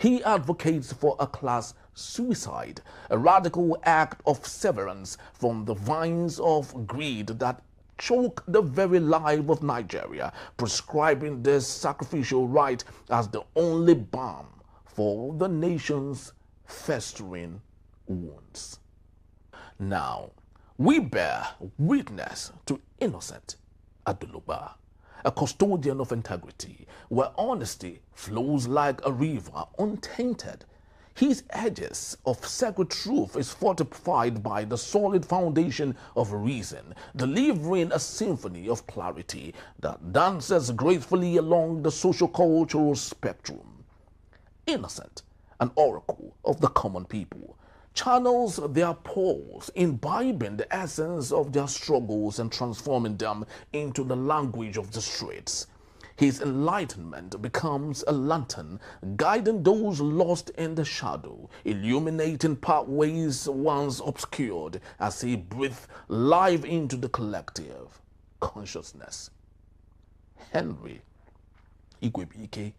He advocates for a class suicide, a radical act of severance from the vines of greed that choke the very life of Nigeria, prescribing this sacrificial rite as the only balm for the nation's festering wounds. Now, we bear witness to Innocent Aduluba, a custodian of integrity, where honesty flows like a river untainted. His edges of sacred truth is fortified by the solid foundation of reason, delivering a symphony of clarity that dances gracefully along the social-cultural spectrum. Innocent, an oracle of the common people, channels their pulse, imbibing the essence of their struggles and transforming them into the language of the streets. His enlightenment becomes a lantern, guiding those lost in the shadow, illuminating pathways once obscured as he breathes life into the collective consciousness. Henry Igwebike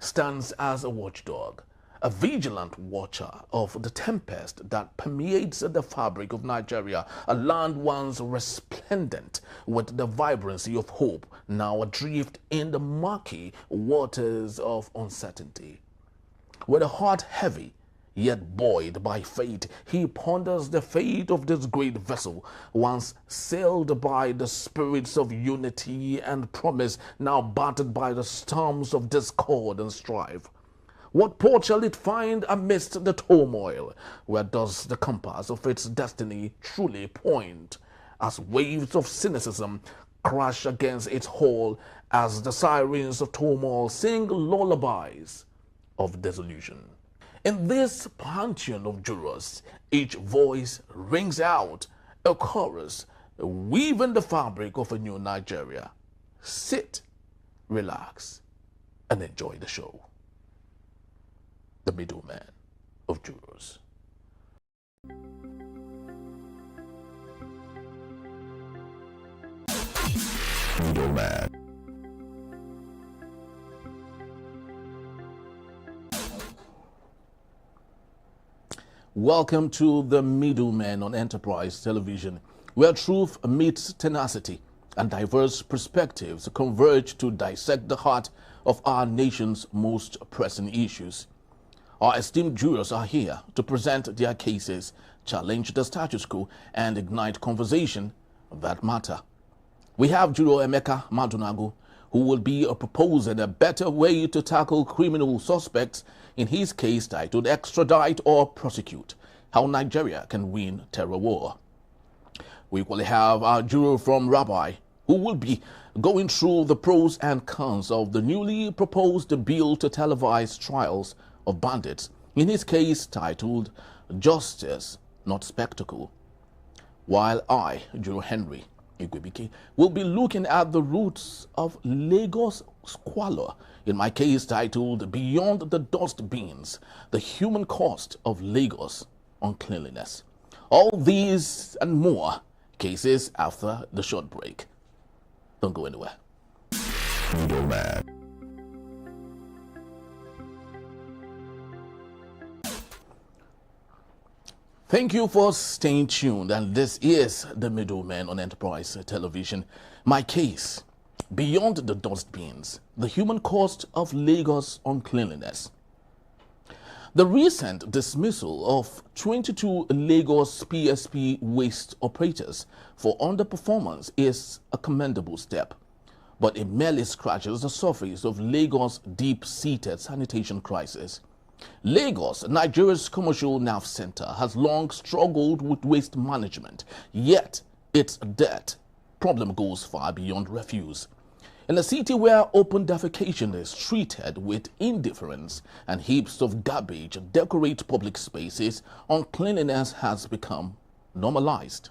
stands as a watchdog, a vigilant watcher of the tempest that permeates the fabric of Nigeria, a land once resplendent with the vibrancy of hope, now adrift in the murky waters of uncertainty. With a heart heavy, yet buoyed by fate, he ponders the fate of this great vessel, once sailed by the spirits of unity and promise, now battered by the storms of discord and strife. What port shall it find amidst the turmoil? Where does the compass of its destiny truly point? As waves of cynicism crash against its hull, as the sirens of turmoil sing lullabies of disillusion. In this pantheon of jurors, each voice rings out a chorus, weaving the fabric of a new Nigeria. Sit, relax, and enjoy the show. The Middlemen of Jurors. Middleman. Welcome to The Middlemen on Enterprise Television, where truth meets tenacity and diverse perspectives converge to dissect the heart of our nation's most pressing issues. Our esteemed jurors are here to present their cases, challenge the status quo, and ignite conversation that matter. We have Juror Emeka Madunagu, who will be proposing a better way to tackle criminal suspects in his case titled Extradite or Prosecute, How Nigeria Can Win Terror War. We equally have our juror from Rabbi, who will be going through the pros and cons of the newly proposed bill to televise trials of bandits, in his case titled Justice, Not Spectacle. While I, Juror Henry Igwebike, will be looking at the roots of Lagos squalor, in my case titled Beyond the Dustbins, the Human Cost of Lagos Uncleanliness. All these and more cases after the short break. Don't go anywhere. Middleman. Thank you for staying tuned, and this is The Middlemen on Enterprise Television. My case, Beyond the Dustbins, the Human Cost of Lagos Uncleanliness. The recent dismissal of 22 Lagos PSP waste operators for underperformance is a commendable step, but it merely scratches the surface of Lagos' deep-seated sanitation crisis. Lagos, Nigeria's commercial nerve center, has long struggled with waste management, yet its debt problem goes far beyond refuse. In a city where open defecation is treated with indifference and heaps of garbage decorate public spaces, uncleanliness has become normalized.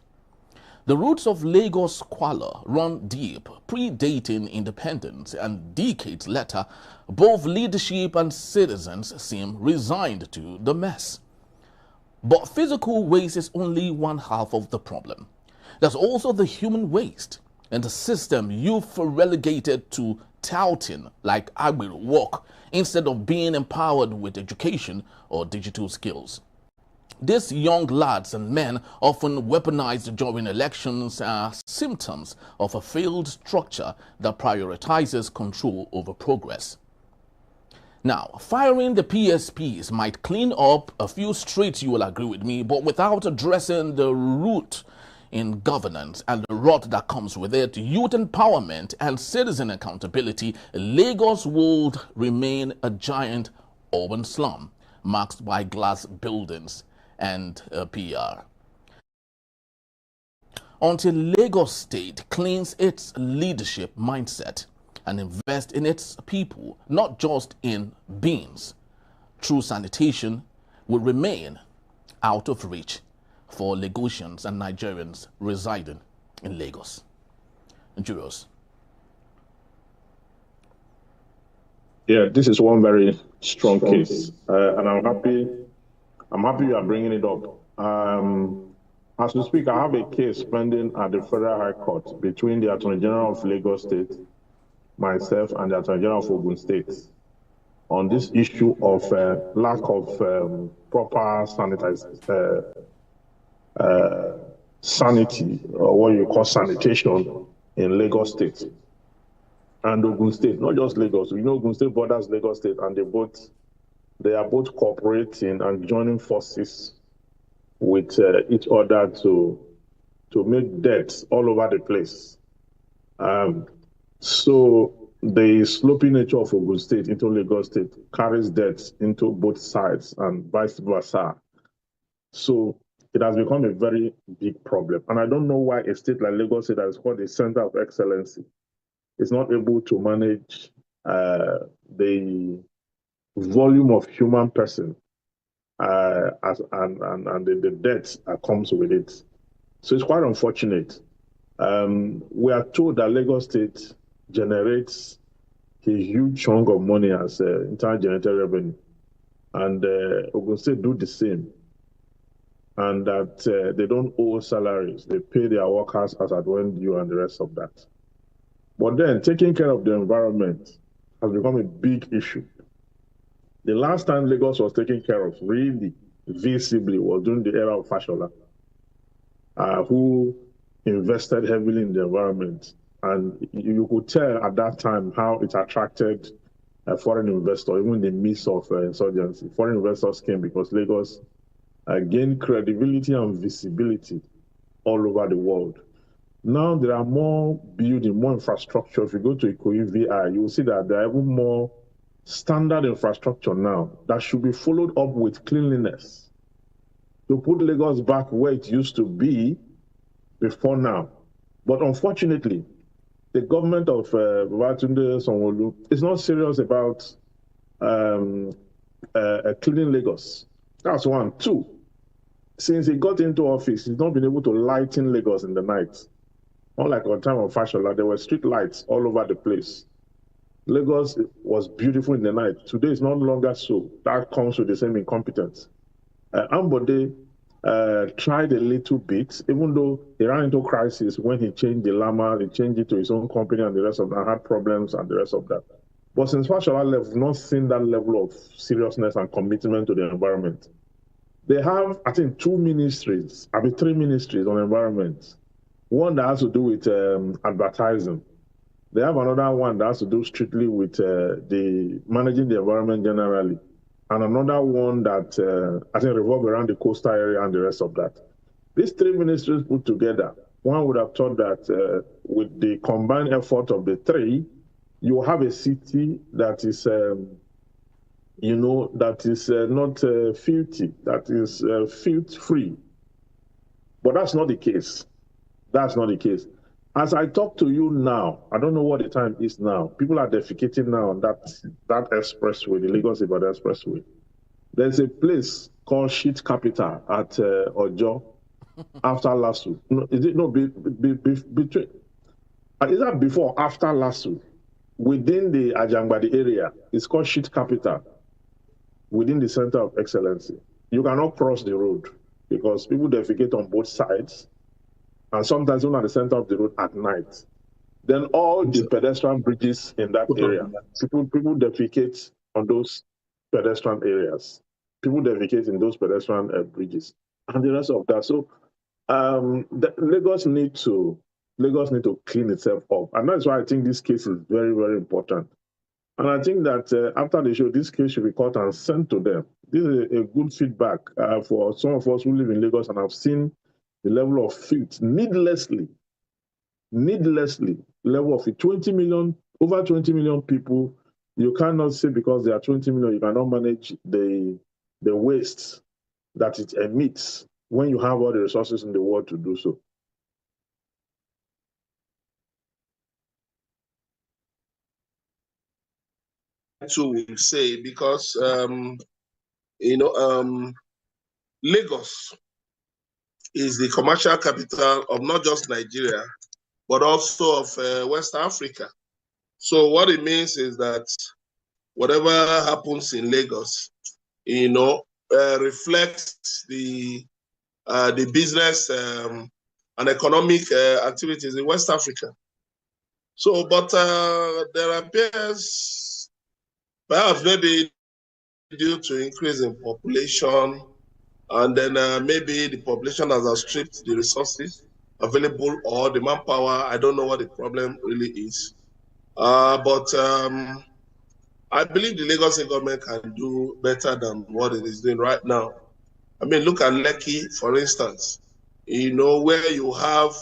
The roots of Lagos squalor run deep, predating independence, and decades later, both leadership and citizens seem resigned to the mess. But physical waste is only one half of the problem. There's also the human waste, and the system you've relegated to touting like agri work instead of being empowered with education or digital skills. These young lads and men, often weaponized during elections, are symptoms of a failed structure that prioritizes control over progress. Now, firing the PSPs might clean up a few streets, you will agree with me, but without addressing the root in governance and the rot that comes with it, youth empowerment and citizen accountability, Lagos will remain a giant urban slum marked by glass buildings and PR. Until Lagos State cleans its leadership mindset and invest in its people, not just in beings, true sanitation will remain out of reach for Lagosians and Nigerians residing in Lagos. Julius. Yeah, this is one very strong case, and I'm happy you are bringing it up. As we speak, I have a case pending at the Federal High Court between the Attorney General of Lagos State, myself, and the Attorney General of Ogun State on this issue of lack of proper sanity, or what you call sanitation, in Lagos State and Ogun State. Not just Lagos. You know, Ogun State borders Lagos State, and they are both cooperating and joining forces with each other to make debts all over the place. So the sloping nature of Ogun State into Lagos State carries debts into both sides and vice versa. So it has become a very big problem. And I don't know why a state like Lagos State, that is called a center of excellency, is not able to manage the volume of human person and the debt that comes with it. So it's quite unfortunate. We are told that Lagos State generates a huge chunk of money as internal generated revenue, and Ogun State do the same, and that they don't owe salaries. They pay their workers as at when due and the rest of that. But then taking care of the environment has become a big issue. The last time Lagos was taken care of really visibly was during the era of Fashola, who invested heavily in the environment. And you could tell at that time how it attracted foreign investors, even in the midst of insurgency. Foreign investors came because Lagos gained credibility and visibility all over the world. Now there are more building, more infrastructure. If you go to Ikoyi VI, you will see that there are even more standard infrastructure now that should be followed up with cleanliness to put Lagos back where it used to be before now. But unfortunately, the government of Babatunde Sanwo-Olu is not serious about cleaning Lagos. That's one. Two, since he got into office, he's not been able to lighten Lagos in the night. Unlike on time of Fashola, there were street lights all over the place. Lagos was beautiful in the night. Today is no longer so. That comes with the same incompetence. Ambode tried a little bit, even though he ran into crisis when he changed the Lama, he changed it to his own company and the rest of that, had problems and the rest of that. But since Fashola left, we've not seen that level of seriousness and commitment to the environment. They have, I think, three ministries on environment. One that has to do with advertising. They have another one that has to do strictly with the managing the environment generally. And another one that I think revolves around the coastal area and the rest of that. These three ministries put together, one would have thought that with the combined effort of the three, you have a city that is, that is not filthy, that is filth-free. But that's not the case. That's not the case. As I talk to you now, I don't know what the time is now. People are defecating now on that expressway, the Lagos-Ibadan expressway. There's a place called Shit Capital at Ojo after Lasso. No, is it not between? Is that before or after Lasso? Within the Ajangbadi area, it's called Shit Capital. Within the center of excellency, you cannot cross the road because people defecate on both sides. And sometimes even at the center of the road at night. Then all the pedestrian bridges in that area, people defecate on those pedestrian areas. People defecate in those pedestrian bridges and the rest of that. So Lagos need to clean itself up, and that's why I think this case is very, very important. And I think that after the show, this case should be caught and sent to them. This is a good feedback for some of us who live in Lagos and have seen the level of filth needlessly level of it. 20 million, over 20 million people. You cannot say because there are 20 million, you cannot manage the waste that it emits when you have all the resources in the world to do so. To say because Lagos is the commercial capital of not just Nigeria but also of West Africa. So what it means is that whatever happens in Lagos, reflects the business and economic activities in West Africa. So, but there appears, perhaps maybe due to increase in population, and then maybe the population has outstripped the resources available or the manpower. I don't know what the problem really is. But I believe the Lagos State government can do better than what it is doing right now. I mean, look at Lekki, for instance, where you have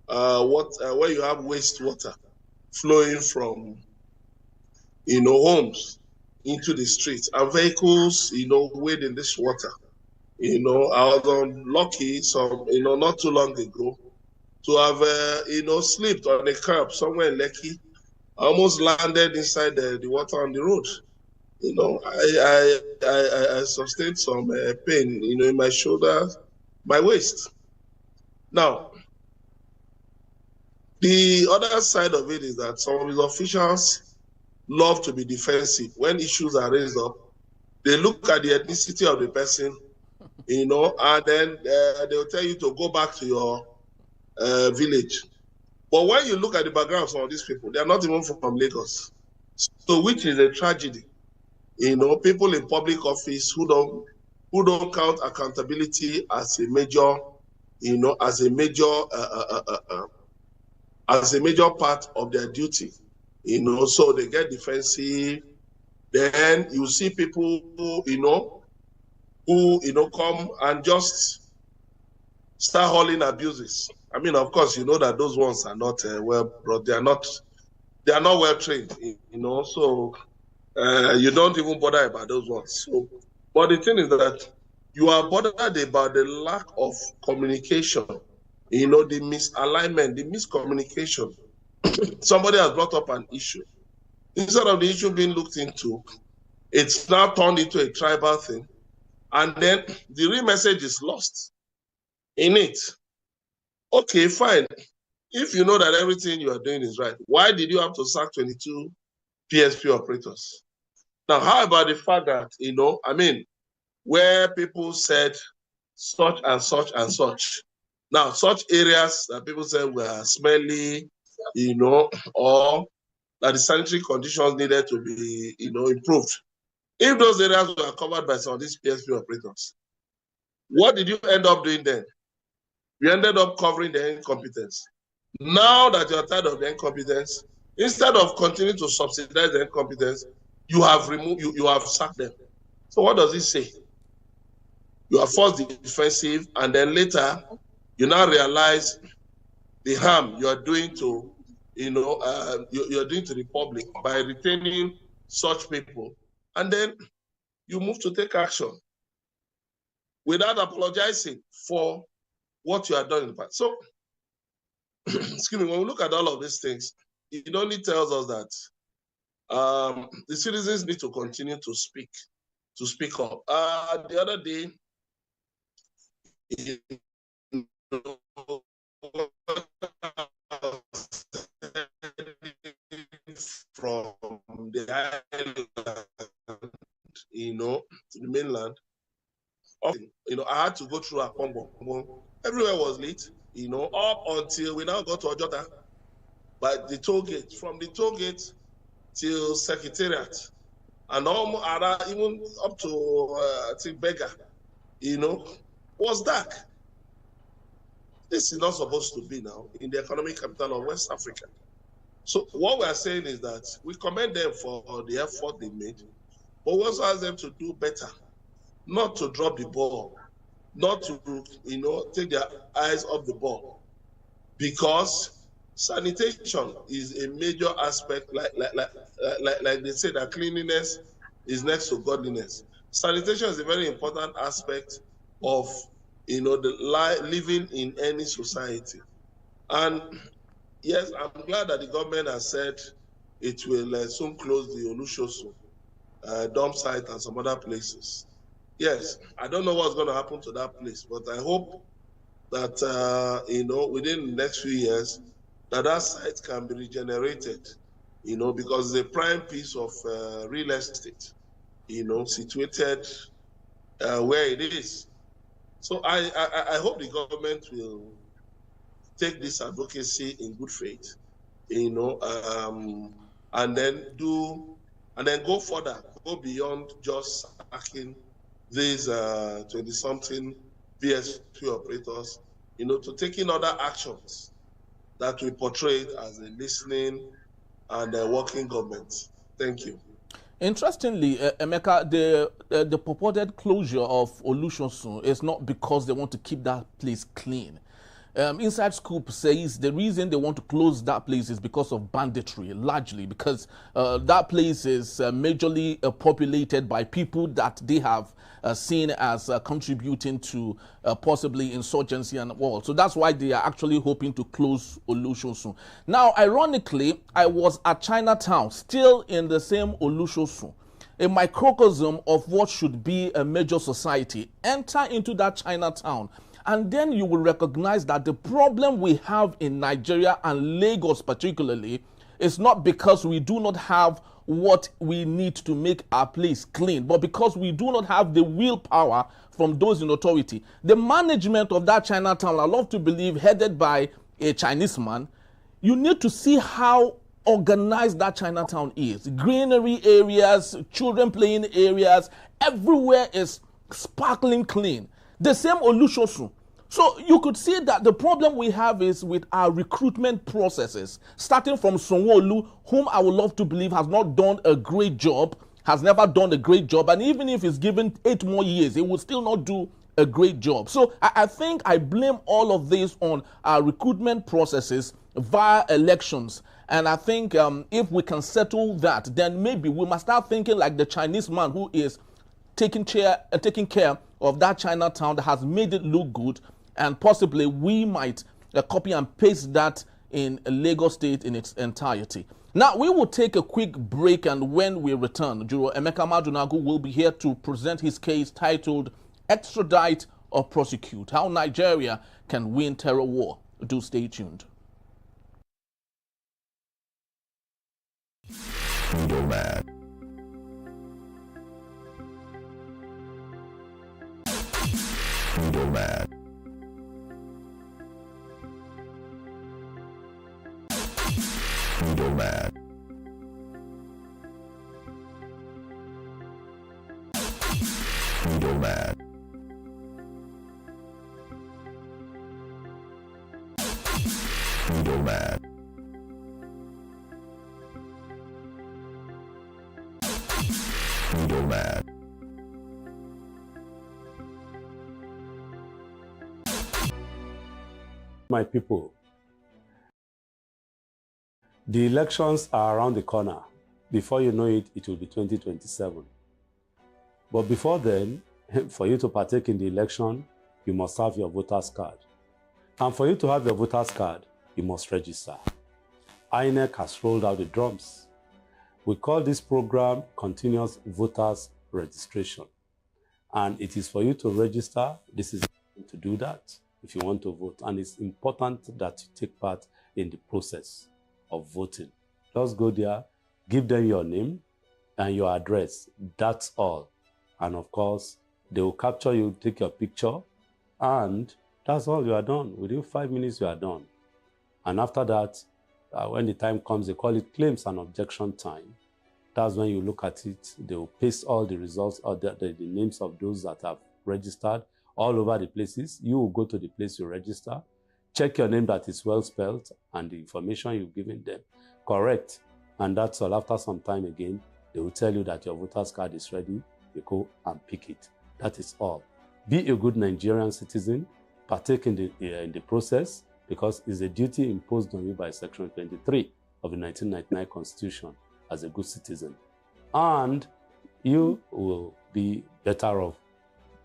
where you have wastewater flowing from, homes into the streets, and vehicles, wade in this water. I was lucky not too long ago to have, slipped on a curb somewhere in Lekki. I almost landed inside the water on the road. I sustained some pain, in my shoulder, my waist. Now, the other side of it is that some of his officials love to be defensive. When issues are raised up, they look at the ethnicity of the person, and then they'll tell you to go back to your village. But when you look at the background of some of these people, they are not even from Lagos. So, which is a tragedy. People in public office who don't count accountability as a major, as a major part of their duty. So they get defensive. Then you see people who come and just start hauling abuses. I mean, of course, that those ones are not well brought. They are not well trained. So you don't even bother about those ones. So, but the thing is that you are bothered about the lack of communication. The misalignment, the miscommunication. Somebody has brought up an issue. Instead of the issue being looked into, it's now turned into a tribal thing. And then the real message is lost in it. Okay, fine. If you know that everything you are doing is right, why did you have to sack 22 PSP operators? Now, how about the fact that, where people said such and such and such. Now, such areas that people said were smelly, or that the sanitary conditions needed to be, improved. If those areas were covered by some of these PSP operators, what did you end up doing then? You ended up covering the incompetence. Now that you're tired of the incompetence, instead of continuing to subsidize the incompetence, you have removed, you have sacked them. So what does it say? You are forced defensive, and then later you now realize the harm you are doing to, you're doing to the public by retaining such people, and then you move to take action without apologizing for what you have done in the past. So, excuse me, when we look at all of these things, it only tells us that the citizens need to continue to speak up. The other day, from the island, to the mainland, I had to go through a combo. Everywhere was lit, up until we now got to Ojota. But the toll gate, from the toll gate till Secretariat, and almost even up to I think Beggar, was dark. This is not supposed to be now in the economic capital of West Africa. So what we are saying is that we commend them for the effort they made, but we also ask them to do better, not to drop the ball, not to take their eyes off the ball, because sanitation is a major aspect. Like they say that cleanliness is next to godliness. Sanitation is a very important aspect of the living in any society. And yes, I'm glad that the government has said it will soon close the Olushosu dump site and some other places. Yes, I don't know what's going to happen to that place, but I hope that within the next few years that site can be regenerated, because it's a prime piece of real estate, situated where it is. So I hope the government will take this advocacy in good faith, and then go further, go beyond just sacking these 20-something PSP operators, to taking other actions that we portray it as a listening and a working government. Thank you. Interestingly, Emeka, the purported closure of Olushosu is not because they want to keep that place clean. Inside Scoop says the reason they want to close that place is because of banditry, largely because that place is majorly populated by people that they have seen as contributing to possibly insurgency and all. So that's why they are actually hoping to close Olushosu. Now, ironically, I was at Chinatown, still in the same Olushosu, a microcosm of what should be a major society. Enter into that Chinatown, and then you will recognize that the problem we have in Nigeria and Lagos particularly is not because we do not have what we need to make our place clean, but because we do not have the willpower from those in authority. The management of that Chinatown, I love to believe, headed by a Chinese man, you need to see how organized that Chinatown is. Greenery areas, children playing areas, everywhere is sparkling clean. The same Olushosu. So you could see that the problem we have is with our recruitment processes, starting from Sonwo-Olu, whom I would love to believe has not done a great job, has never done a great job, and even if he's given 8 more years, he will still not do a great job. So I think I blame all of this on our recruitment processes via elections. And I think if we can settle that, then maybe we must start thinking like the Chinese man who is taking care of that Chinatown that has made it look good, and possibly we might copy and paste that in Lagos State in its entirety. Now, we will take a quick break, and when we return, Juro Emeka Madunagu will be here to present his case titled Extradite or Prosecute, How Nigeria Can Win Terror War. Do stay tuned. Middlemen. Middlemen. Middlemen. Middlemen. Middlemen. Middlemen. My people, the elections are around the corner. Before you know it, it will be 2027. But before then, for you to partake in the election, you must have your voter's card. And for you to have your voter's card, you must register. INEC has rolled out the drums. We call this program Continuous Voters Registration. And it is for you to register. This is to do that if you want to vote. And it's important that you take part in the process of voting. Just go there, give them your name and your address. That's all. And of course, they will capture you, take your picture, and that's all. You are done. Within 5 minutes, you are done. And after that, when the time comes, they call it claims and objection time. That's when you look at it, they will paste all the results or the names of those that have registered all over the places. You will go to the place you register, check your name that is well spelled, and the information you've given them correct. And that's all. After some time again, they will tell you that your voter's card is ready. You go and pick it. That is all. Be a good Nigerian citizen. Partake in the process, because it's a duty imposed on you by Section 23 of the 1999 Constitution as a good citizen. And you will be better off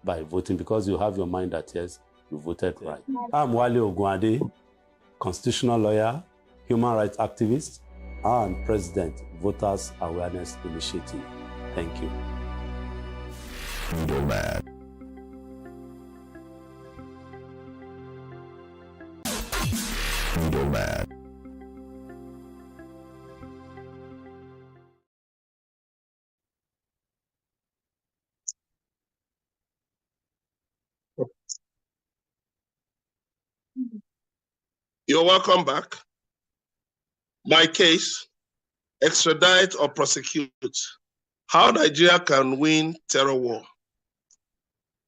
by voting, because you have your mind that, yes, you voted right. I'm Wale Ogunade, constitutional lawyer, human rights activist, and president, Voters Awareness Initiative. Thank you. Middleman. Middleman. You're welcome back. My case, extradite or prosecute. How Nigeria can win terror war.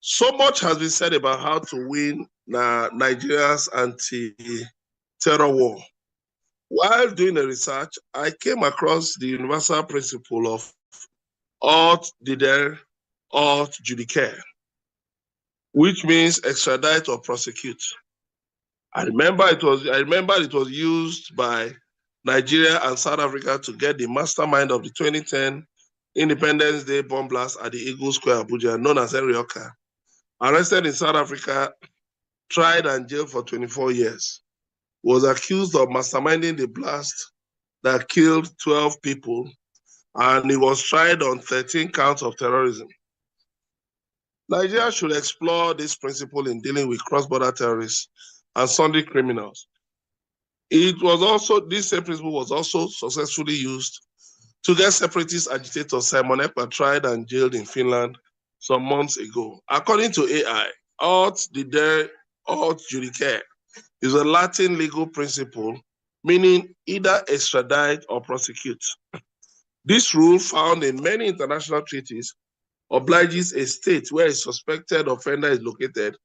So much has been said about how to win Nigeria's anti-terror war. While doing the research, I came across the universal principle of aut didere, aut judicare, which means extradite or prosecute. I remember it was used by Nigeria and South Africa to get the mastermind of the 2010 Independence Day bomb blast at the Eagle Square, Abuja, known as Henry Oka, arrested in South Africa, tried and jailed for 24 years, was accused of masterminding the blast that killed 12 people, and he was tried on 13 counts of terrorism. Nigeria should explore this principle in dealing with cross-border terrorists and sundry criminals. This same principle was also successfully used to get separatist agitator Simon Ekpa tried and jailed in Finland some months ago. According to AI, aut didere, aut judicare is a Latin legal principle meaning either extradite or prosecute. This rule, found in many international treaties, obliges a state where a suspected offender is located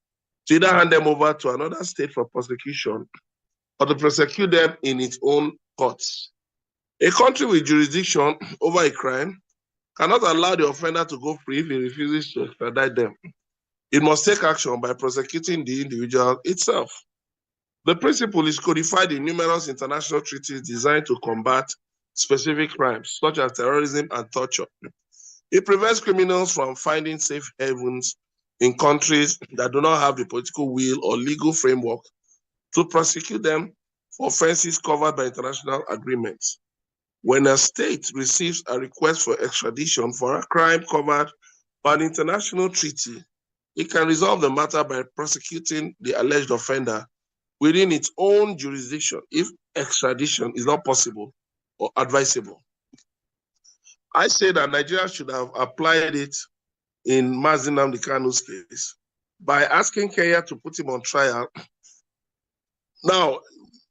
to either hand them over to another state for prosecution or to prosecute them in its own courts. A country with jurisdiction over a crime cannot allow the offender to go free if he refuses to extradite them. It must take action by prosecuting the individual itself. The principle is codified in numerous international treaties designed to combat specific crimes, such as terrorism and torture. It prevents criminals from finding safe havens in countries that do not have the political will or legal framework to prosecute them for offenses covered by international agreements. When a state receives a request for extradition for a crime covered by an international treaty, it can resolve the matter by prosecuting the alleged offender within its own jurisdiction if extradition is not possible or advisable. I say that Nigeria should have applied it in Mazi Nnamdi Kanu's case by asking Kenya to put him on trial. Now,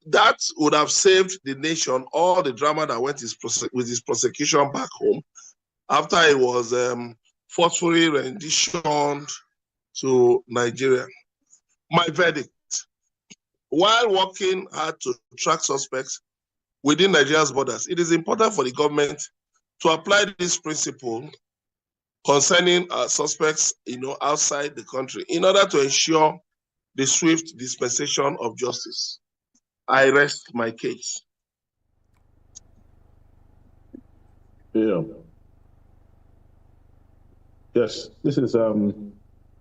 that would have saved the nation all the drama that went with his prosecution back home after he was forcefully renditioned to Nigeria. My verdict: while working hard to track suspects within Nigeria's borders, it is important for the government to apply this principle concerning suspects, outside the country, in order to ensure the swift dispensation of justice. I rest my case. Yeah. Yes, this is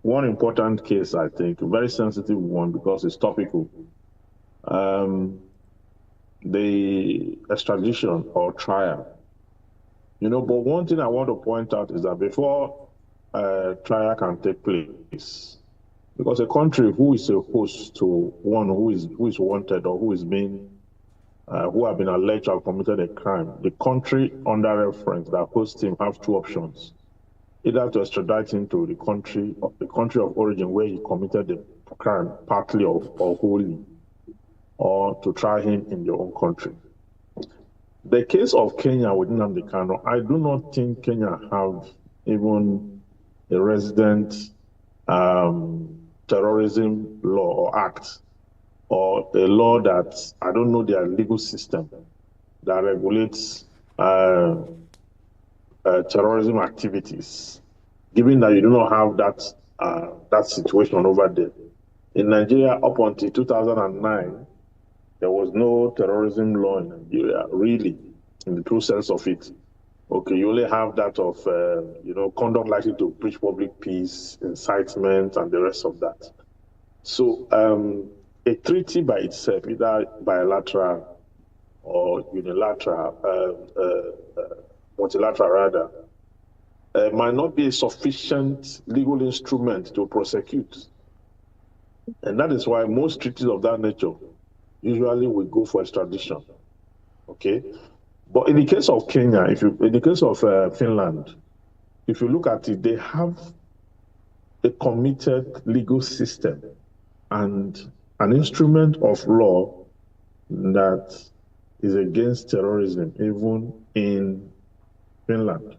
one important case, I think, a very sensitive one because it's topical. The extradition or trial. But one thing I want to point out is that before trial can take place, because a country who is a host to one who is wanted or who have been alleged to have committed a crime, the country under reference that hosts him have two options: either to extradite him to the country of origin where he committed the crime, partly or wholly, or to try him in your own country. The case of Kenya with Nnamdi Kanu, I do not think Kenya have even a resident terrorism law or act, or a law that, I don't know their legal system, that regulates terrorism activities, given that you do not have that situation over there. In Nigeria, up until 2009, there was no terrorism law in Nigeria, really, in the true sense of it. Okay, you only have that of, conduct likely to breach public peace, incitement, and the rest of that. So a treaty by itself, either bilateral or unilateral, multilateral rather, might not be a sufficient legal instrument to prosecute. And that is why most treaties of that nature usually will go for extradition. Okay? But in the case of Kenya, in the case of Finland, if you look at it, they have a committed legal system and an instrument of law that is against terrorism, even in Finland.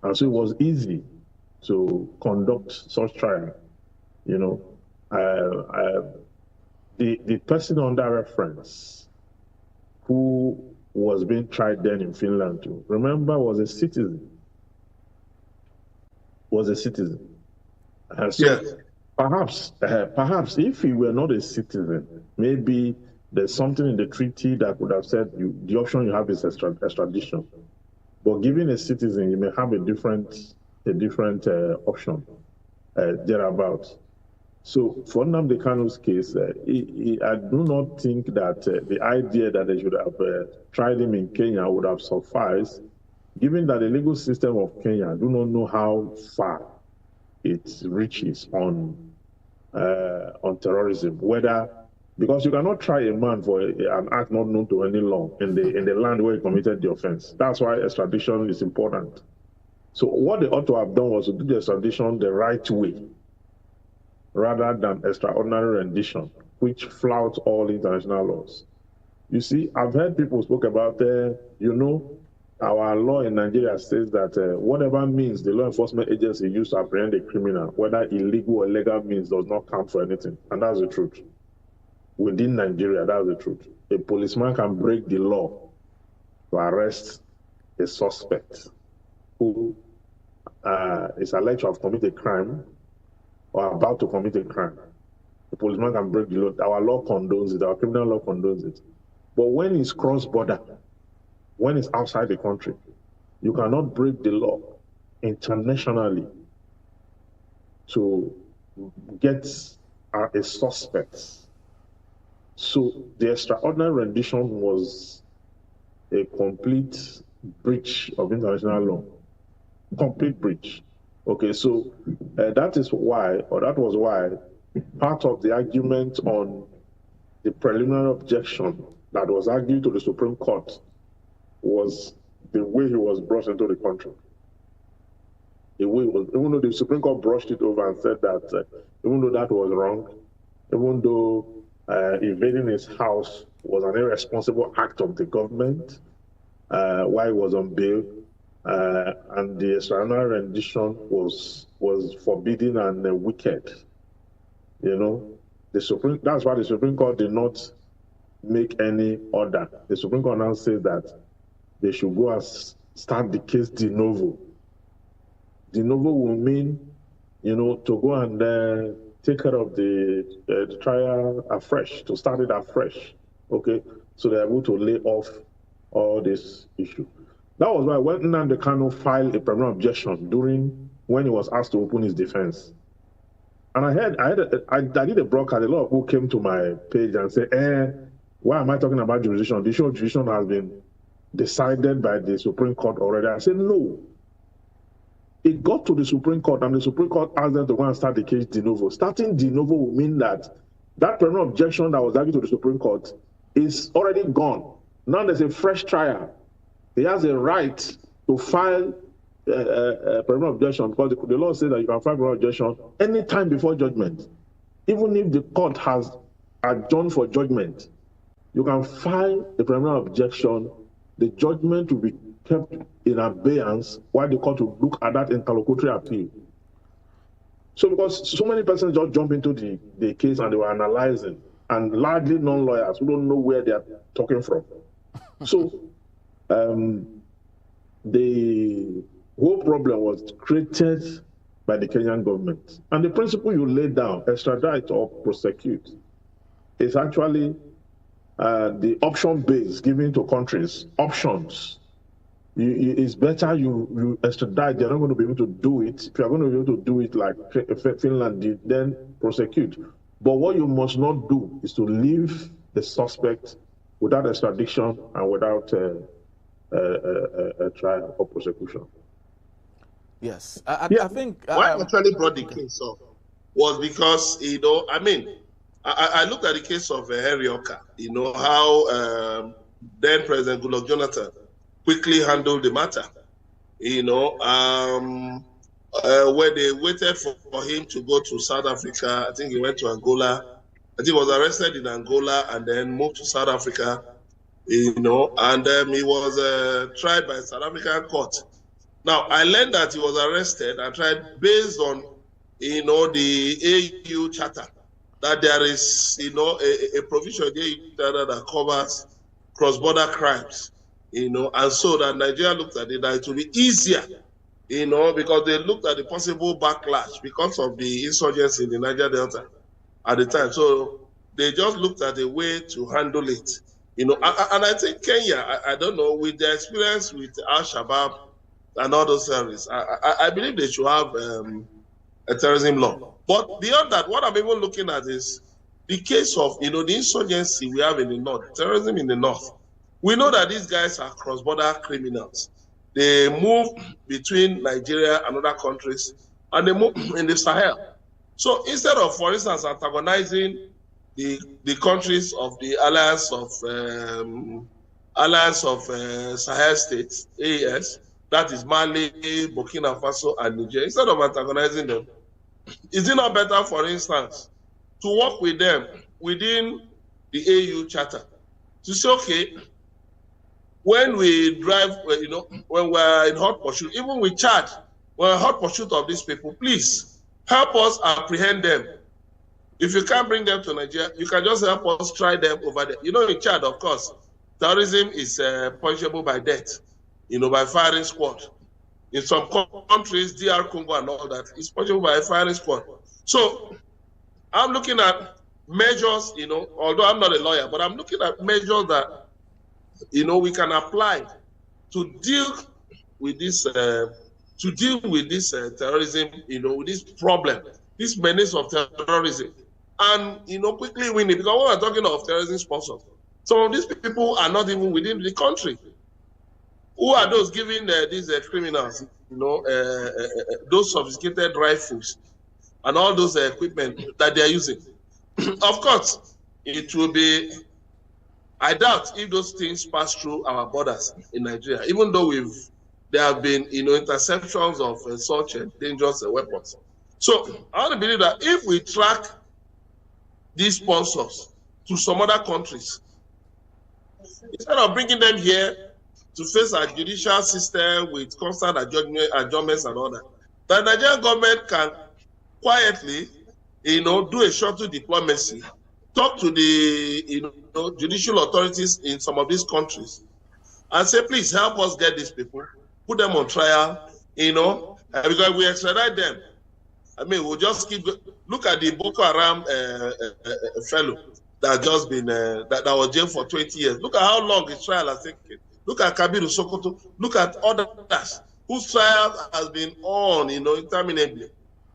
And so it was easy to conduct such trial. You know, the person under reference who was being tried then in Finland too, remember, was a citizen. So Yes. Perhaps if he were not a citizen, maybe there's something in the treaty that would have said the option you have is extradition. But given a citizen, you may have a different option thereabout. So for Nnamdi Kanu's case, I do not think that the idea that they should have tried him in Kenya would have sufficed, given that the legal system of Kenya do not know how far it reaches on terrorism. Because you cannot try a man for an act not known to any law in the land where he committed the offense. That's why extradition is important. So what they ought to have done was to do the extradition the right way, rather than extraordinary rendition, which flouts all international laws. You see, I've heard people spoke about, our law in Nigeria says that whatever means the law enforcement agency used to apprehend a criminal, whether illegal or legal means, does not count for anything. And that's the truth. Within Nigeria, that's the truth. A policeman can break the law to arrest a suspect who is alleged to have committed a crime or about to commit a crime. The policeman can break the law. Our law condones it. Our criminal law condones it. But when it's cross-border, when it's outside the country, you cannot break the law internationally to get a suspect. So the extraordinary rendition was a complete breach of international law. Complete breach. Okay, so that was why part of the argument on the preliminary objection that was argued to the Supreme Court was the way he was brought into the country. Even though the Supreme Court brushed it over and said that even though that was wrong, even though invading his house was an irresponsible act of the government while he was on bail, and the extraordinary rendition was forbidden and wicked. That's why the Supreme Court did not make any order. The Supreme Court now says that they should go and start the case de novo. De novo will mean, to go and take care of the trial afresh, to start it afresh. Okay, so they're able to lay off all this issue. That was why when Nnamdi Kanu filed a preliminary objection when he was asked to open his defense, and I did a broadcast. A lot of people came to my page and said, why am I talking about jurisdiction? The issue of jurisdiction has been decided by the Supreme Court already. I said, no. It got to the Supreme Court, and the Supreme Court asked them to go and start the case de novo. Starting de novo will mean that preliminary objection that was argued to the Supreme Court is already gone. Now there's a fresh trial. He has a right to file a preliminary objection, because the law says that you can file a preliminary objection anytime before judgment. Even if the court has adjourned for judgment, you can file a preliminary objection the judgment will be kept in abeyance while the court will look at that interlocutory appeal. So because so many persons just jump into the case and they were analyzing, and largely non-lawyers who don't know where they are talking from. So the whole problem was created by the Kenyan government. And the principle you laid down, extradite or prosecute, is actually the option base given to countries, options. It's better you extradite. They're not going to be able to do it. If you're going to be able to do it like Finland did, then prosecute. But what you must not do is to leave the suspect without extradition and without a trial or prosecution. Yes, I think... why I actually brought the case up was because, you know, I mean, I looked at the case of Henry Oka, you know, how then President Goodluck Jonathan quickly handled the matter, you know, where they waited for him to go to South Africa. I think he went to Angola. I think he was arrested in Angola and then moved to South Africa, you know, and he was tried by a South African court. Now, I learned that he was arrested and tried based on, you know, the AU Charter, that there is, you know, a provision in the AU Charter that covers cross-border crimes, you know, and so that Nigeria looked at it, that it will be easier, you know, because they looked at the possible backlash because of the insurgency in the Niger Delta at the time. So they just looked at a way to handle it, you know, and I think Kenya, I don't know, with their experience with Al-Shabaab and all those services, I believe they should have a terrorism law. But beyond that, what I'm even looking at is the case of, you know, the insurgency we have in the north, terrorism in the north. We know that these guys are cross-border criminals. They move between Nigeria and other countries, and they move in the Sahel. So instead of, for instance, antagonizing the countries of the Alliance of Sahel States, AES, that is Mali, Burkina Faso, and Niger, instead of antagonizing them, is it not better, for instance, to work with them within the AU Charter to say, okay, when we drive, you know, when we're in hot pursuit, even we charge, we're in hot pursuit of these people, please help us apprehend them. If you can't bring them to Nigeria, you can just help us try them over there. You know, in Chad, of course, terrorism is punishable by death, you know, by firing squad. In some countries, DR Congo and all that, it's punishable by a firing squad. So I'm looking at measures, you know, although I'm not a lawyer, but I'm looking at measures that, you know, we can apply to deal with this, terrorism, you know, with this problem, this menace of terrorism, and, you know, quickly win it. Because when we're talking of terrorism sponsors, some of these people are not even within the country. Who are those giving these criminals, you know, those sophisticated rifles and all those equipment that they are using? Of course, it will be, I doubt if those things pass through our borders in Nigeria, even though there have been, you know, interceptions of such dangerous weapons. So I want to believe that if we track these sponsors to some other countries, instead of bringing them here to face our judicial system with constant adjournments and all that, the Nigerian government can quietly, you know, do a shuttle diplomacy, talk to the, you know, judicial authorities in some of these countries and say, please help us get these people, put them on trial, you know, because we extradite them. I mean, we'll just keep, look at the Boko Haram fellow that just been, that was jailed for 20 years. Look at how long his trial has taken. Look at Kabiru Sokoto. Look at others whose trial has been on, you know, interminably.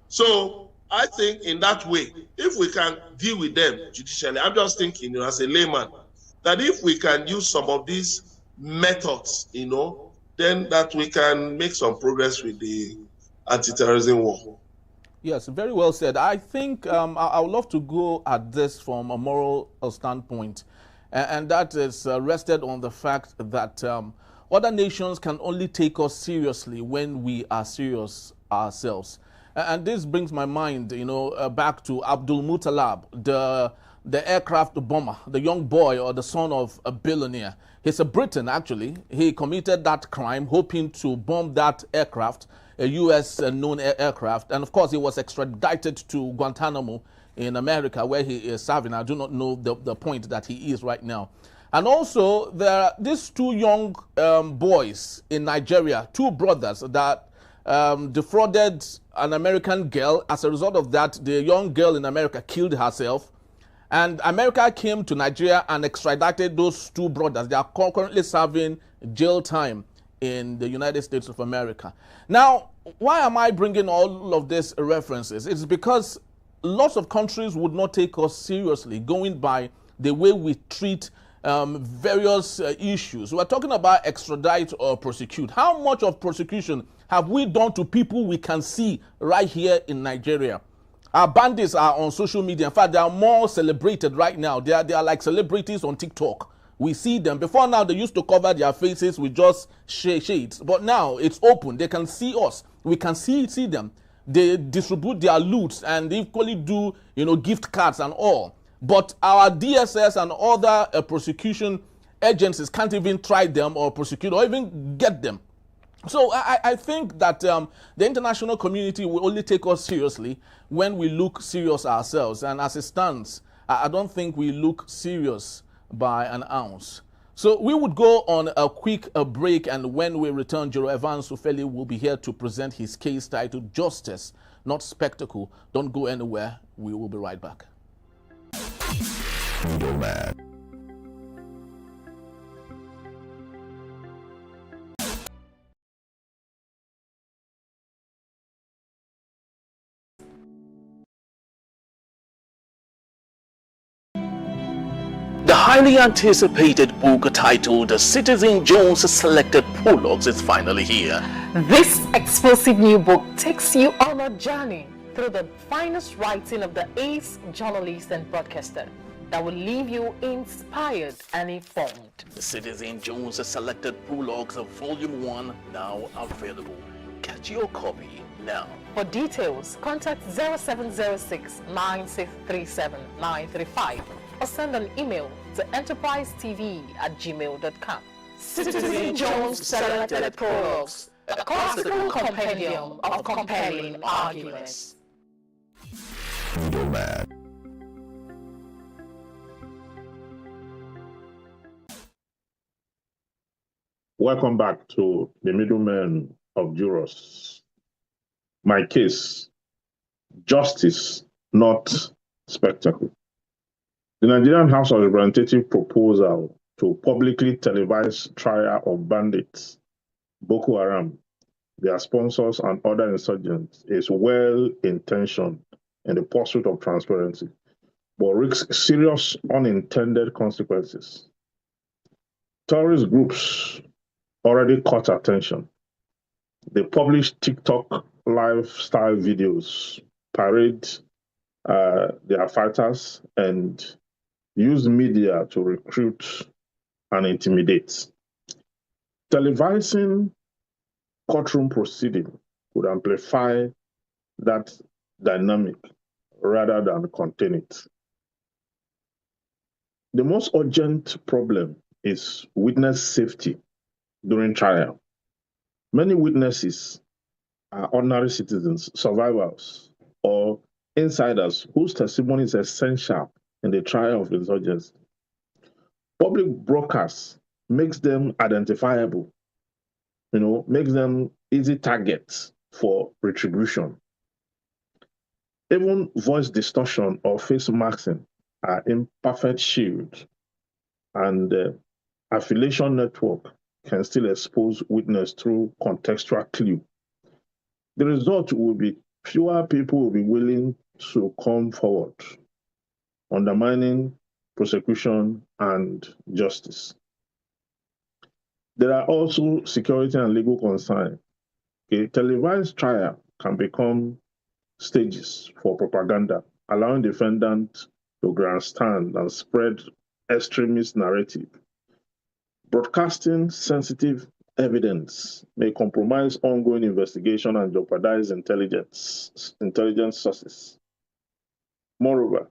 So I think in that way, if we can deal with them judicially, I'm just thinking, you know, as a layman, that if we can use some of these methods, you know, then that we can make some progress with the anti-terrorism war. Yes, very well said. I think I would love to go at this from a moral standpoint, and that is rested on the fact that other nations can only take us seriously when we are serious ourselves. And this brings my mind, you know, back to Abdul Muttalib, the the aircraft bomber, the young boy or the son of a billionaire. He's a Briton, actually. He committed that crime, hoping to bomb that aircraft, a U.S. known aircraft. And of course, he was extradited to Guantanamo in America, where he is serving. I do not know the point that he is right now. And also, there are these two young boys in Nigeria, two brothers that defrauded an American girl. As a result of that, the young girl in America killed herself. And America came to Nigeria and extradited those two brothers. They are currently serving jail time in the United States of America. Now, why am I bringing all of these references? It's because lots of countries would not take us seriously going by the way we treat various issues. We're talking about extradite or prosecute. How much of prosecution have we done to people we can see right here in Nigeria? Our bandits are on social media. In fact, they are more celebrated right now. They are like celebrities on TikTok. We see them. Before now, they used to cover their faces with just shades. But now, it's open. They can see us. We can see them. They distribute their loots and they equally do, gift cards and all. But our DSS and other prosecution agencies can't even try them or prosecute or even get them. So I think that the international community will only take us seriously when we look serious ourselves. And as it stands, I don't think we look serious by an ounce. So we would go on a quick break, and when we return, Jero Evans Ufeli will be here to present his case titled Justice, Not Spectacle. Don't go anywhere. We will be right back. Middlemen. The highly anticipated book titled Citizen Jones Selected Prologues is finally here. This explosive new book takes you on a journey through the finest writing of the ace journalist and broadcaster that will leave you inspired and informed. Citizen Jones Selected Prologues of Volume 1 now available. Get your copy now. For details, contact 0706 9637 935 or send an email to enterprisetv@gmail.com. Citizen Jones Selected Prologues, a classical compendium of compelling arguments. Middlemen. Welcome back to the Middlemen of Jurors. My case, justice, not spectacle. The Nigerian House of Representatives proposal to publicly televise trial of bandits, Boko Haram, their sponsors and other insurgents is well-intentioned in the pursuit of transparency, but risks serious unintended consequences. Terrorist groups already caught attention. They publish TikTok lifestyle videos, parade their fighters, and use media to recruit and intimidate. Televising courtroom proceeding would amplify that dynamic rather than contain it. The most urgent problem is witness safety during trial. Many witnesses are ordinary citizens, survivors, or insiders whose testimony is essential in the trial of insurgents. Public broadcast makes them identifiable, makes them easy targets for retribution. Even voice distortion or face masking are imperfect shield, and affiliation network can still expose witness through contextual clue. The result will be fewer people will be willing to come forward, undermining prosecution and justice. There are also security and legal concerns. A televised trial can become stages for propaganda, allowing defendants to grandstand and spread extremist narrative. Broadcasting sensitive evidence may compromise ongoing investigation and jeopardize intelligence sources. Moreover,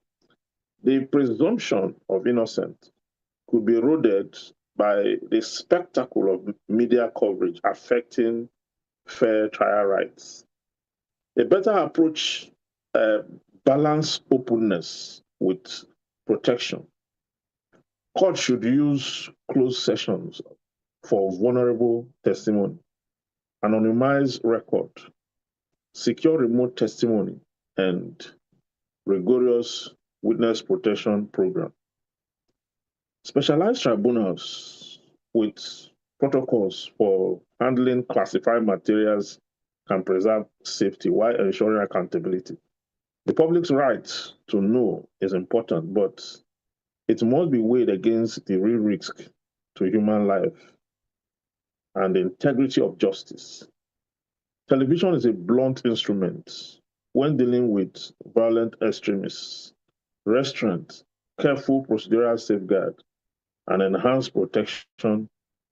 the presumption of innocence could be eroded by the spectacle of media coverage affecting fair trial rights. A better approach, balance openness with protection. Court should use closed sessions for vulnerable testimony, anonymized record, secure remote testimony, and rigorous witness protection program. Specialized tribunals with protocols for handling classified materials can preserve safety while ensuring accountability. The public's right to know is important, but it must be weighed against the real risk to human life and the integrity of justice. Television is a blunt instrument when dealing with violent extremists. Restraint, careful procedural safeguard, and enhanced protection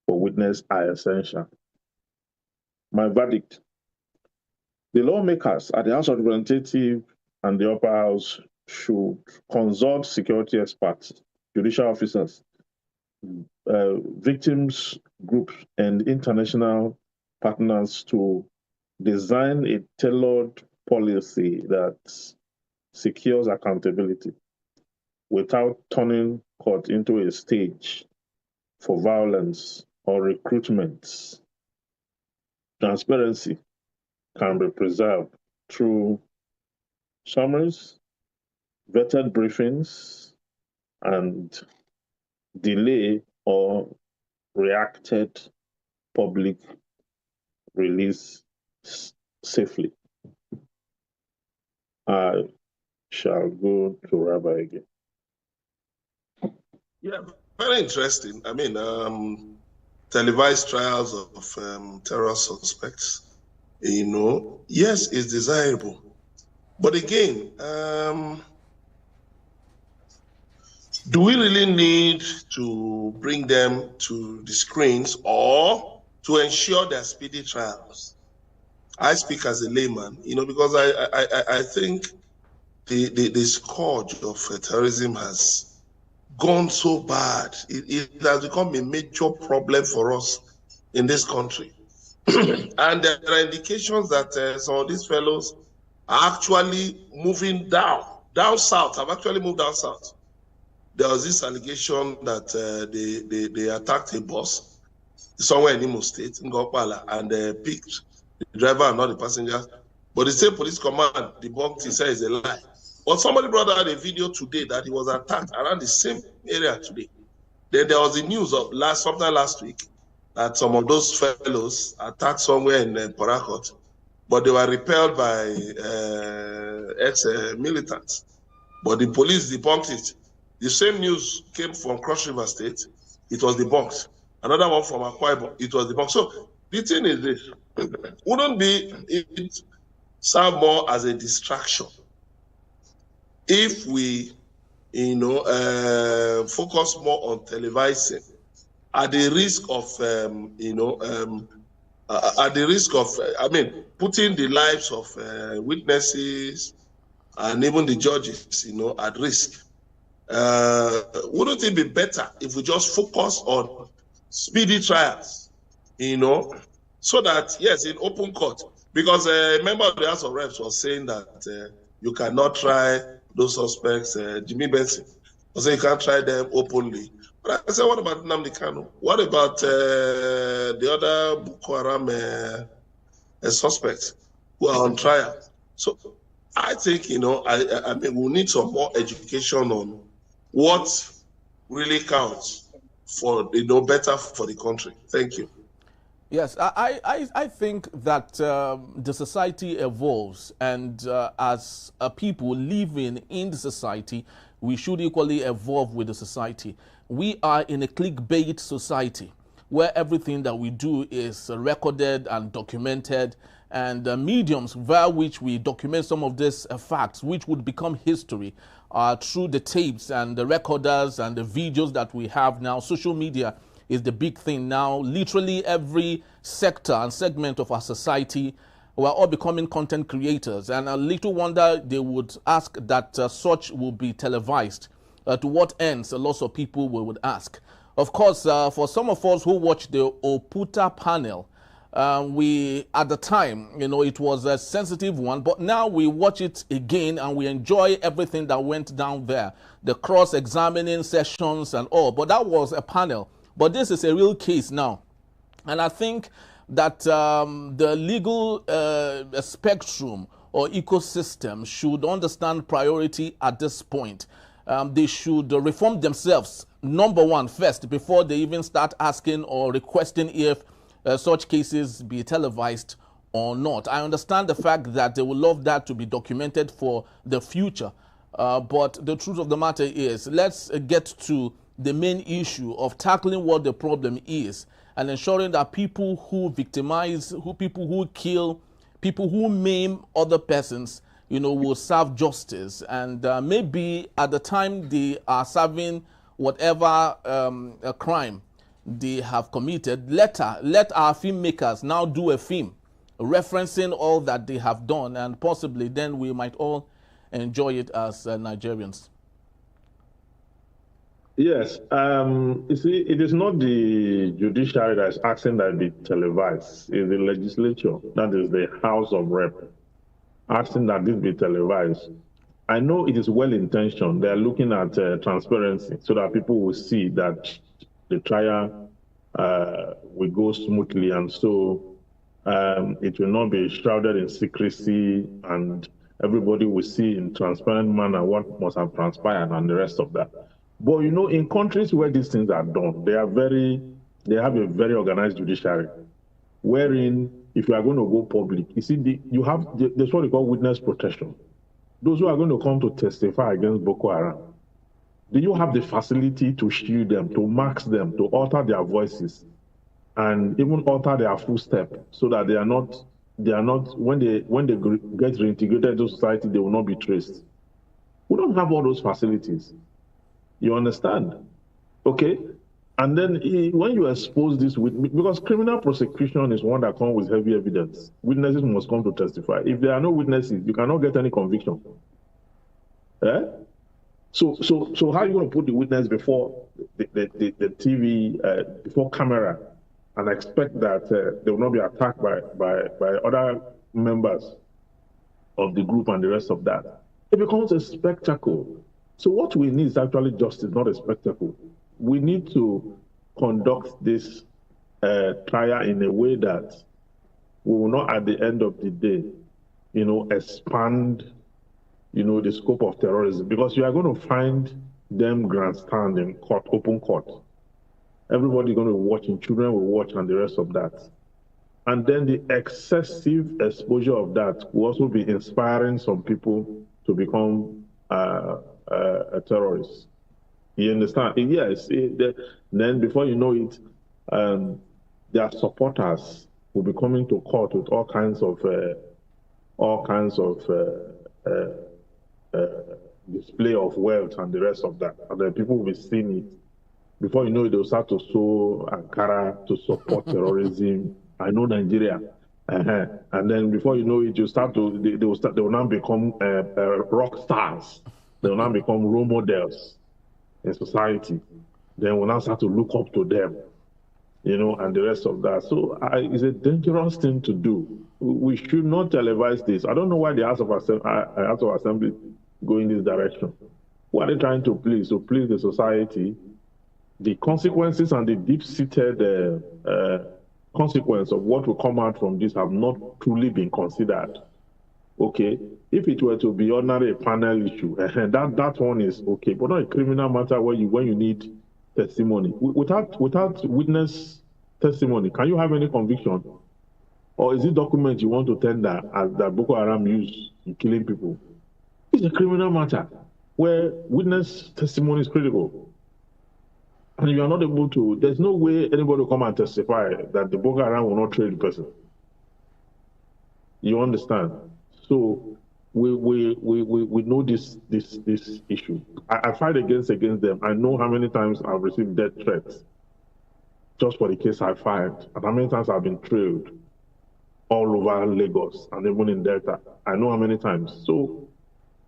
for witness are essential. My verdict: the lawmakers at the House of Representatives and the Upper House should consult security experts, judicial officers, victims groups, and international partners to design a tailored policy that secures accountability without turning court into a stage for violence or recruitment. Transparency can be preserved through summaries, vetted briefings, and delay or reacted public release safely. I shall go to Rabbi again. Yeah, very interesting. I mean, televised trials of terror suspects, yes, it's desirable. But again, do we really need to bring them to the screens or to ensure their speedy trials? I speak as a layman, because I think the scourge of terrorism has gone so bad. It has become a major problem for us in this country. And there are indications that some of these fellows are actually moving down south, have actually moved down south. There was this allegation that they attacked a bus somewhere in Imo State, in Gopala, and picked the driver and not the passengers. But the same police command debunked it, said it's a lie. But somebody brought out a video today that he was attacked around the same area today. Then there was the news of sometime last week that some of those fellows attacked somewhere in Porakot, but they were repelled by ex-militants. But the police debunked it. The same news came from Cross River State. It was debunked. Another one from Akwa Ibom. It was debunked. So the thing is this: wouldn't it serve more as a distraction if we, focus more on televising at the risk of, putting the lives of witnesses and even the judges, at risk? Wouldn't it be better if we just focus on speedy trials, so that, yes, in open court? Because a member of the House of Reps was saying that you cannot try those suspects, Jimmy Benson, I say you can't try them openly. But I said, what about Nnamdi Kanu? What about the other Boko Haram suspects who are on trial? So I think, we need some more education on what really counts for, better for the country. Thank you. Yes, I think that the society evolves, and as a people living in the society, we should equally evolve with the society. We are in a clickbait society where everything that we do is recorded and documented, and mediums via which we document some of these facts, which would become history, through the tapes and the recorders and the videos that we have now. Social media is the big thing now. Literally every sector and segment of our society, we're all becoming content creators, and a little wonder they would ask that such will be televised. To what ends, lots of people would ask. Of course, for some of us who watched the Oputa panel, we, at the time, it was a sensitive one, but now we watch it again and we enjoy everything that went down there, the cross-examining sessions and all. But that was a panel. But this is a real case now. And I think that the legal spectrum or ecosystem should understand priority at this point. They should reform themselves, number one, first, before they even start asking or requesting if such cases be televised or not. I understand the fact that they would love that to be documented for the future. But the truth of the matter is, let's get to the main issue of tackling what the problem is and ensuring that people who victimize, people who kill, people who maim other persons, will serve justice. And maybe at the time they are serving whatever crime they have committed, let our filmmakers now do a film referencing all that they have done, and possibly then we might all enjoy it as Nigerians. Yes. You see, it is not the judiciary that is asking that it be televised. It's the legislature, that is the House of Rep, asking that this be televised. I know it is well-intentioned. They are looking at transparency so that people will see that the trial will go smoothly, and so it will not be shrouded in secrecy, and everybody will see in transparent manner what must have transpired and the rest of that. But in countries where these things are done, they have a very organized judiciary, wherein if you are going to go public, you see, there's what they call witness protection. Those who are going to come to testify against Boko Haram, do you have the facility to shield them, to mask them, to alter their voices, and even alter their footstep so that they are not when they get reintegrated into society, they will not be traced? We don't have all those facilities. You understand? Okay? And then when you expose this because criminal prosecution is one that comes with heavy evidence. Witnesses must come to testify. If there are no witnesses, you cannot get any conviction. Eh? So how are you going to put the witness before the TV, before camera, and expect that they will not be attacked by other members of the group and the rest of that? It becomes a spectacle. So what we need is actually justice, not a spectacle. We need to conduct this trial in a way that we will not, at the end of the day, expand, the scope of terrorism, because you are going to find them grandstand in court, open court. Everybody's going to be watching, children will watch, and the rest of that. And then the excessive exposure of that will also be inspiring some people to become a terrorist. You understand? Yes. Then before you know it, their supporters will be coming to court with all kinds of display of wealth and the rest of that, and then people will be seeing it. Before you know it, they'll start to sow Ankara to support terrorism. I know Nigeria. And then before you know it, they will now become rock stars. They will now become role models in society. Then we'll now start to look up to them, and the rest of that. So it's a dangerous thing to do. We should not televise this. I don't know why the House of Assembly go in this direction. What are they trying to please? To please the society. The consequences and the deep-seated consequence of what will come out from this have not truly been considered. Okay, if it were to be ordinary panel issue, that one is okay, but not a criminal matter when you need testimony. Without witness testimony, can you have any conviction? Or is it document you want to tender as that Boko Haram used in killing people? It's a criminal matter where witness testimony is critical. And you are not able to, there's no way anybody will come and testify that the Boko Haram will not train the person. You understand? So we know this issue. I fight against them. I know how many times I've received death threats just for the case I filed, and how many times I've been trailed all over Lagos and even in Delta. I know how many times. So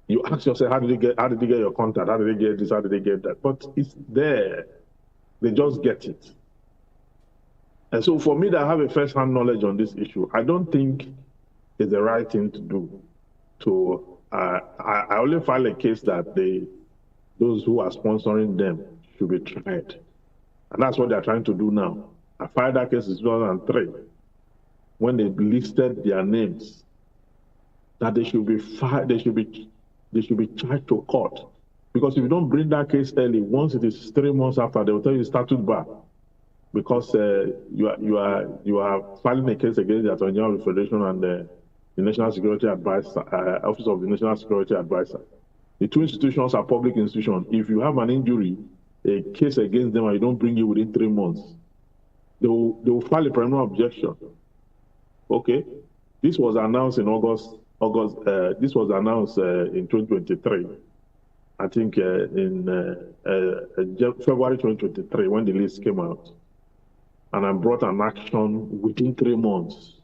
You ask yourself, how did they get your contact? How did they get this? How did they get that? But it's there. They just get it. And so for me that have a first-hand knowledge on this issue, I don't think it's the right thing to do. I only file a case that those who are sponsoring them should be tried. And that's what they're trying to do now. I filed that case in 2003 when they listed their names, that they should be charged to court. Because if you don't bring that case early, once it is 3 months after, they will tell you statute bar. Because you are filing a case against the Attorney General Federation and the National Security Advisor, Office of the National Security Advisor. The two institutions are public institutions. If you have an injury, a case against them, and you don't bring it within 3 months, they will file a preliminary objection. Okay, this was announced in August. This was announced in 2023. I think in February 2023 when the list came out. And I brought an action within 3 months.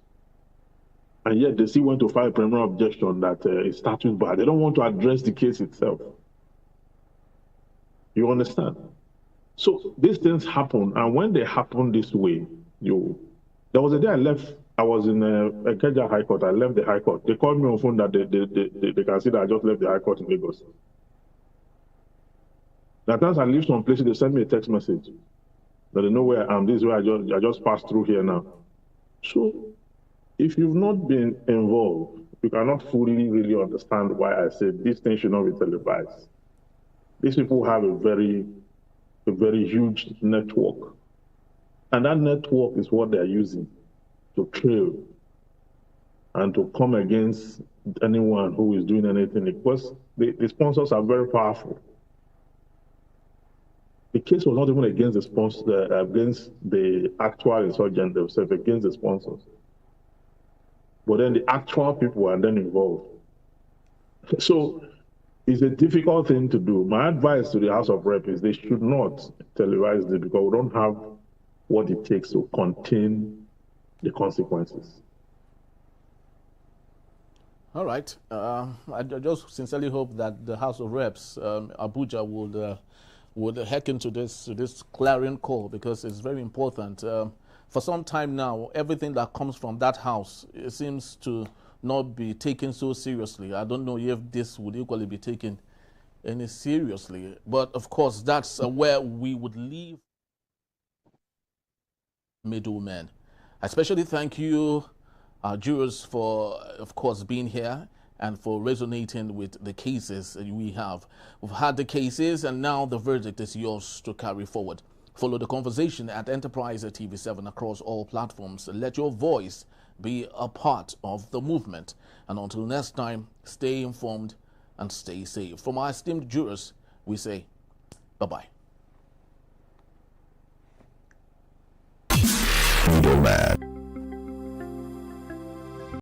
And yet they still went to file a preliminary objection that it's statute bar. They don't want to address the case itself. You understand? So these things happen, and when they happen this way, there was a day I left. I was in Ikeja High Court. I left the High Court. They called me on phone that they can see that I just left the High Court in Lagos. At times I leave some places, they send me a text message that they know where I am. This is where I just passed through here now. So if you've not been involved, you cannot fully really understand why I said this thing should not be televised. These people have a very huge network. And that network is what they're using to trail and to come against anyone who is doing anything, because the sponsors are very powerful. The case was not even against the sponsor, against the actual insurgent themselves, against the sponsors. But then the actual people are then involved. So it's a difficult thing to do. My advice to the House of Reps is they should not televise this, because we don't have what it takes to contain the consequences. All right. I just sincerely hope that the House of Reps, Abuja, would hearken to this clarion call, because it's very important. For some time now, everything that comes from that house, it seems to not be taken so seriously. I don't know if this would equally be taken any seriously, but of course that's where we would leave Middlemen. I especially thank you, jurors, for of course being here and for resonating with the cases we have. We've had the cases, and now the verdict is yours to carry forward. Follow the conversation at Enterprise TV7 across all platforms. Let your voice be a part of the movement. And until next time, stay informed and stay safe. From our esteemed jurors, we say bye-bye. Middleman.